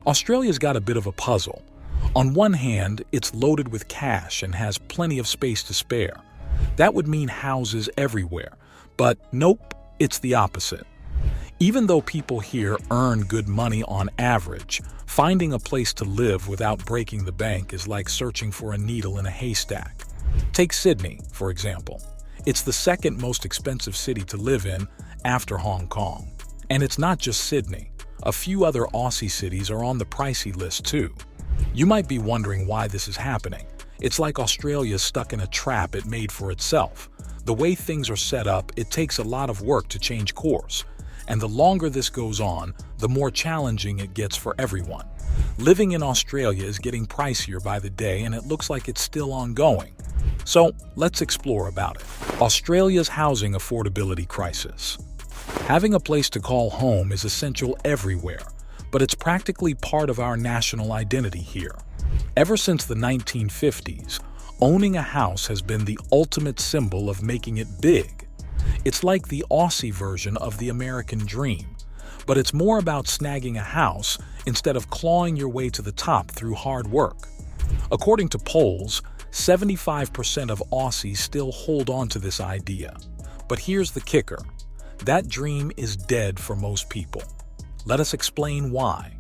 Australia's got a bit of a puzzle. On one hand, it's loaded with cash and has plenty of space to spare. That would mean houses everywhere. But nope, it's the opposite. Even though people here earn good money on average, finding a place to live without breaking the bank is like searching for a needle in a haystack. Take Sydney, for example. It's the second most expensive city to live in after Hong Kong. And it's not just Sydney. A few other Aussie cities are on the pricey list too. You might be wondering why this is happening. It's like Australia's stuck in a trap it made for itself. The way things are set up, it takes a lot of work to change course. And the longer this goes on, the more challenging it gets for everyone. Living in Australia is getting pricier by the day, and it looks like it's still ongoing. So let's explore about it. Australia's housing affordability crisis. Having a place to call home is essential everywhere, but it's practically part of our national identity here. Ever since the 1950s, owning a house has been the ultimate symbol of making it big. It's like the Aussie version of the American dream, but it's more about snagging a house instead of clawing your way to the top through hard work. According to polls, 75% of Aussies still hold on to this idea. But here's the kicker. That dream is dead for most people. Let us explain why.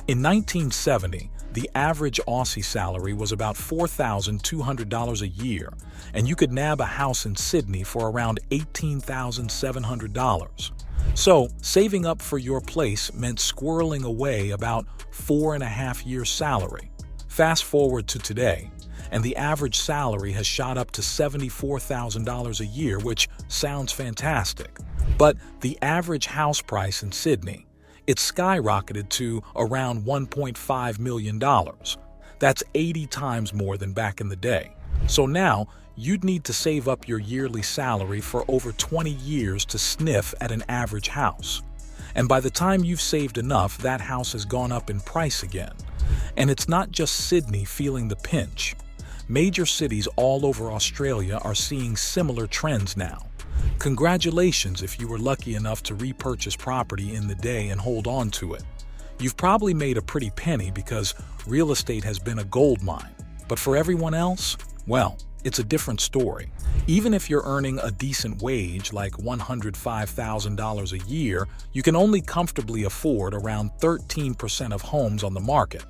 In 1970, the average Aussie salary was about $4,200 a year, and you could nab a house in Sydney for around $18,700. So, saving up for your place meant squirreling away about 4.5 years' salary. Fast forward to today, and the average salary has shot up to $74,000 a year, which sounds fantastic. But the average house price in Sydney, it's skyrocketed to around $1.5 million. That's 80 times more than back in the day. So now, you'd need to save up your yearly salary for over 20 years to sniff at an average house. And by the time you've saved enough, that house has gone up in price again. And it's not just Sydney feeling the pinch. Major cities all over Australia are seeing similar trends now. Congratulations if you were lucky enough to repurchase property in the day and hold on to it. You've probably made a pretty penny because real estate has been a gold mine. But for everyone else, well, it's a different story. Even if you're earning a decent wage like $105,000 a year, you can only comfortably afford around 13% of homes on the market.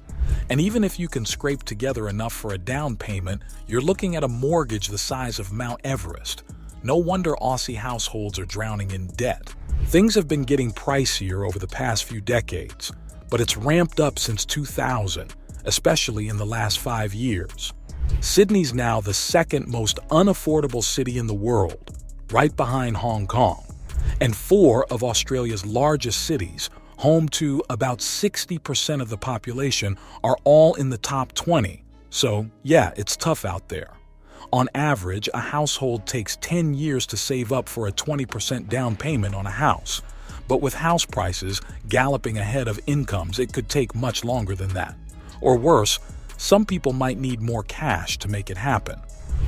And even if you can scrape together enough for a down payment, you're looking at a mortgage the size of Mount Everest. No wonder Aussie households are drowning in debt. Things have been getting pricier over the past few decades, but it's ramped up since 2000, especially in the last 5 years. Sydney's now the second most unaffordable city in the world, right behind Hong Kong. And 4 of Australia's largest cities, home to about 60% of the population, are all in the top 20. So, yeah, it's tough out there. On average, a household takes 10 years to save up for a 20% down payment on a house. But with house prices galloping ahead of incomes, it could take much longer than that. Or worse, some people might need more cash to make it happen.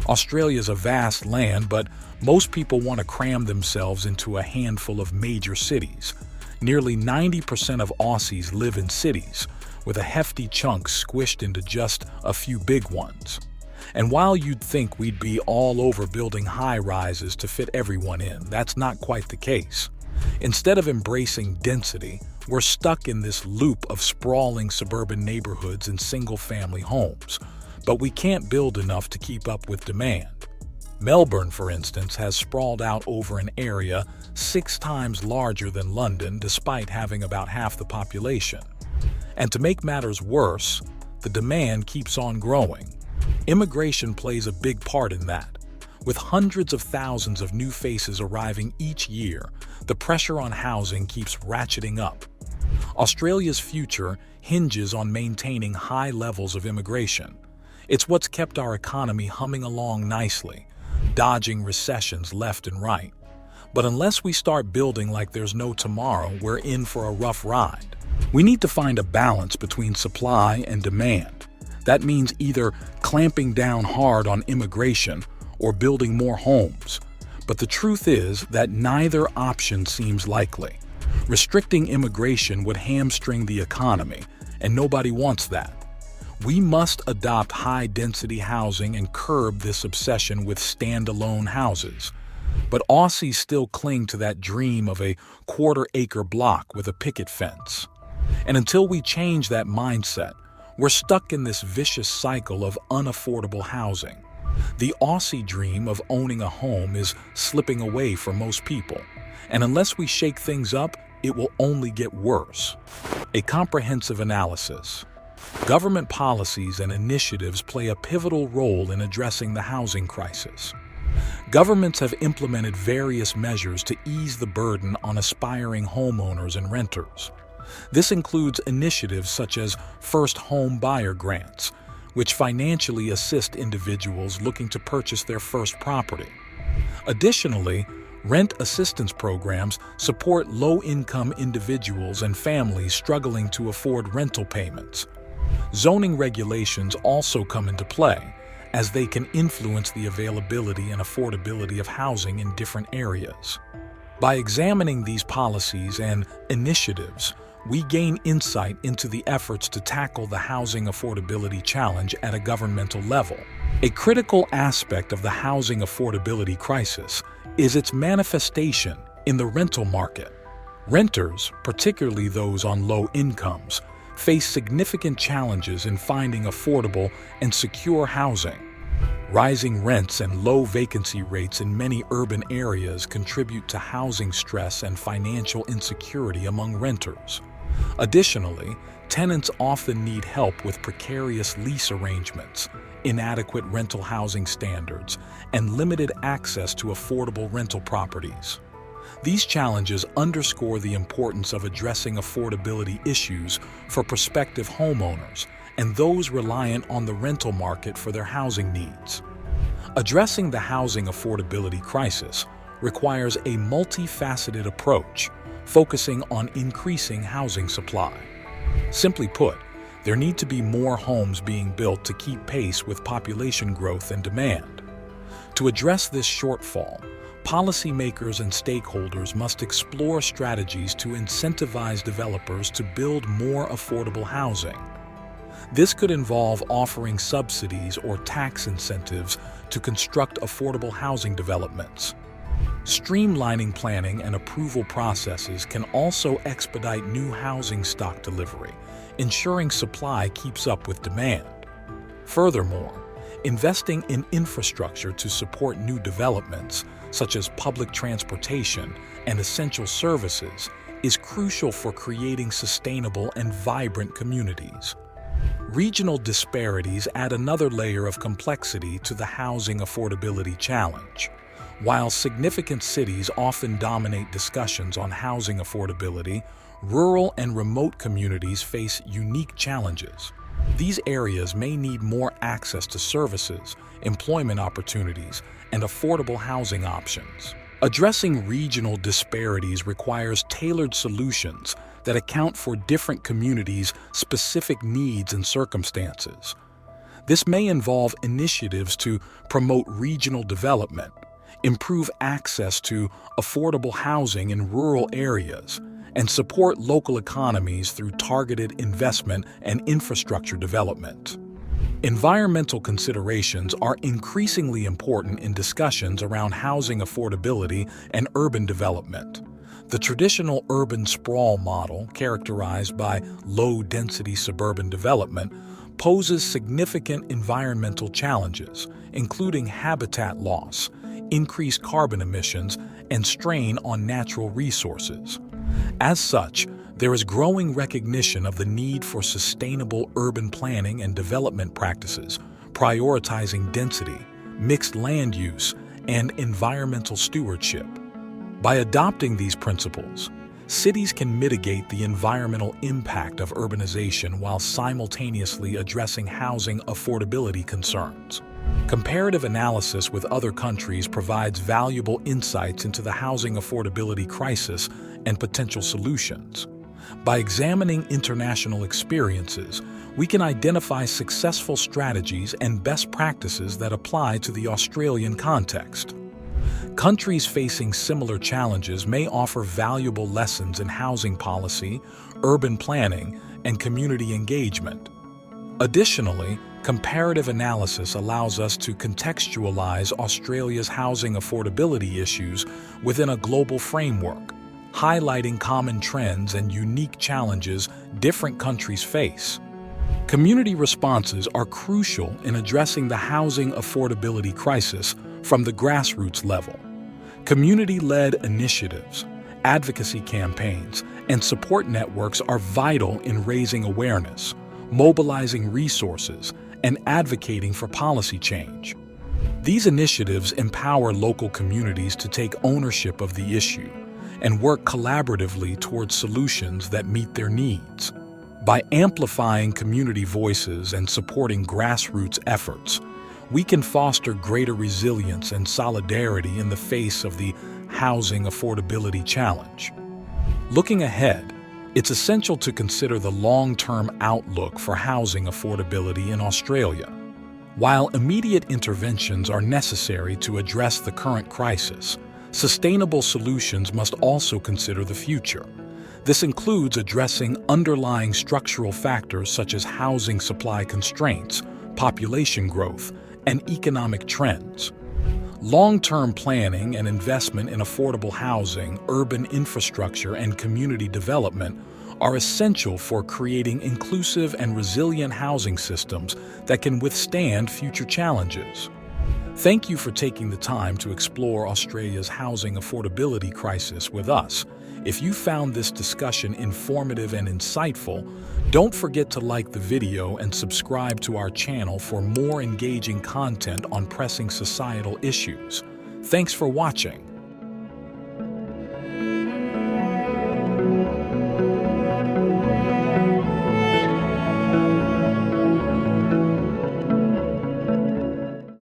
Australia's a vast land, but most people want to cram themselves into a handful of major cities. Nearly 90% of Aussies live in cities, with a hefty chunk squished into just a few big ones. And while you'd think we'd be all over building high-rises to fit everyone in, that's not quite the case. Instead of embracing density, we're stuck in this loop of sprawling suburban neighborhoods and single-family homes. But we can't build enough to keep up with demand. Melbourne, for instance, has sprawled out over an area 6 times larger than London, despite having about half the population. And to make matters worse, the demand keeps on growing. Immigration plays a big part in that. With hundreds of thousands of new faces arriving each year, the pressure on housing keeps ratcheting up. Australia's future hinges on maintaining high levels of immigration. It's what's kept our economy humming along nicely, dodging recessions left and right. But unless we start building like there's no tomorrow, we're in for a rough ride. We need to find a balance between supply and demand. That means either clamping down hard on immigration or building more homes. But the truth is that neither option seems likely. Restricting immigration would hamstring the economy, and nobody wants that. We must adopt high-density housing and curb this obsession with standalone houses. But Aussies still cling to that dream of a quarter-acre block with a picket fence. And until we change that mindset, we're stuck in this vicious cycle of unaffordable housing. The Aussie dream of owning a home is slipping away for most people, and unless we shake things up, it will only get worse. A comprehensive analysis. Government policies and initiatives play a pivotal role in addressing the housing crisis. Governments have implemented various measures to ease the burden on aspiring homeowners and renters. This includes initiatives such as first home buyer grants, which financially assist individuals looking to purchase their first property. Additionally, rent assistance programs support low-income individuals and families struggling to afford rental payments. Zoning regulations also come into play, as they can influence the availability and affordability of housing in different areas. By examining these policies and initiatives, we gain insight into the efforts to tackle the housing affordability challenge at a governmental level. A critical aspect of the housing affordability crisis is its manifestation in the rental market. Renters, particularly those on low incomes, face significant challenges in finding affordable and secure housing. Rising rents and low vacancy rates in many urban areas contribute to housing stress and financial insecurity among renters. Additionally, tenants often need help with precarious lease arrangements, inadequate rental housing standards, and limited access to affordable rental properties. These challenges underscore the importance of addressing affordability issues for prospective homeowners and those reliant on the rental market for their housing needs. Addressing the housing affordability crisis requires a multifaceted approach, focusing on increasing housing supply. Simply put, there need to be more homes being built to keep pace with population growth and demand. To address this shortfall, policymakers and stakeholders must explore strategies to incentivize developers to build more affordable housing. This could involve offering subsidies or tax incentives to construct affordable housing developments. Streamlining planning and approval processes can also expedite new housing stock delivery, ensuring supply keeps up with demand. Furthermore, investing in infrastructure to support new developments, such as public transportation and essential services, is crucial for creating sustainable and vibrant communities. Regional disparities add another layer of complexity to the housing affordability challenge. While significant cities often dominate discussions on housing affordability, rural and remote communities face unique challenges. These areas may need more access to services, employment opportunities, and affordable housing options. Addressing regional disparities requires tailored solutions that account for different communities' specific needs and circumstances. This may involve initiatives to promote regional development, improve access to affordable housing in rural areas, and support local economies through targeted investment and infrastructure development. Environmental considerations are increasingly important in discussions around housing affordability and urban development. The traditional urban sprawl model, characterized by low-density suburban development, poses significant environmental challenges, including habitat loss, increased carbon emissions, and strain on natural resources. As such, there is growing recognition of the need for sustainable urban planning and development practices, prioritizing density, mixed land use, and environmental stewardship. By adopting these principles, cities can mitigate the environmental impact of urbanization while simultaneously addressing housing affordability concerns. Comparative analysis with other countries provides valuable insights into the housing affordability crisis and potential solutions. By examining international experiences, we can identify successful strategies and best practices that apply to the Australian context. Countries facing similar challenges may offer valuable lessons in housing policy, urban planning, and community engagement. Additionally, comparative analysis allows us to contextualize Australia's housing affordability issues within a global framework, highlighting common trends and unique challenges different countries face. Community responses are crucial in addressing the housing affordability crisis from the grassroots level. Community-led initiatives, advocacy campaigns, and support networks are vital in raising awareness, mobilizing resources, and advocating for policy change. These initiatives empower local communities to take ownership of the issue and work collaboratively towards solutions that meet their needs. By amplifying community voices and supporting grassroots efforts, we can foster greater resilience and solidarity in the face of the housing affordability challenge. Looking ahead, it's essential to consider the long-term outlook for housing affordability in Australia. While immediate interventions are necessary to address the current crisis, sustainable solutions must also consider the future. This includes addressing underlying structural factors such as housing supply constraints, population growth, and economic trends. Long-term planning and investment in affordable housing, urban infrastructure, and community development are essential for creating inclusive and resilient housing systems that can withstand future challenges. Thank you for taking the time to explore Australia's housing affordability crisis with us. If you found this discussion informative and insightful, don't forget to like the video and subscribe to our channel for more engaging content on pressing societal issues. Thanks for watching.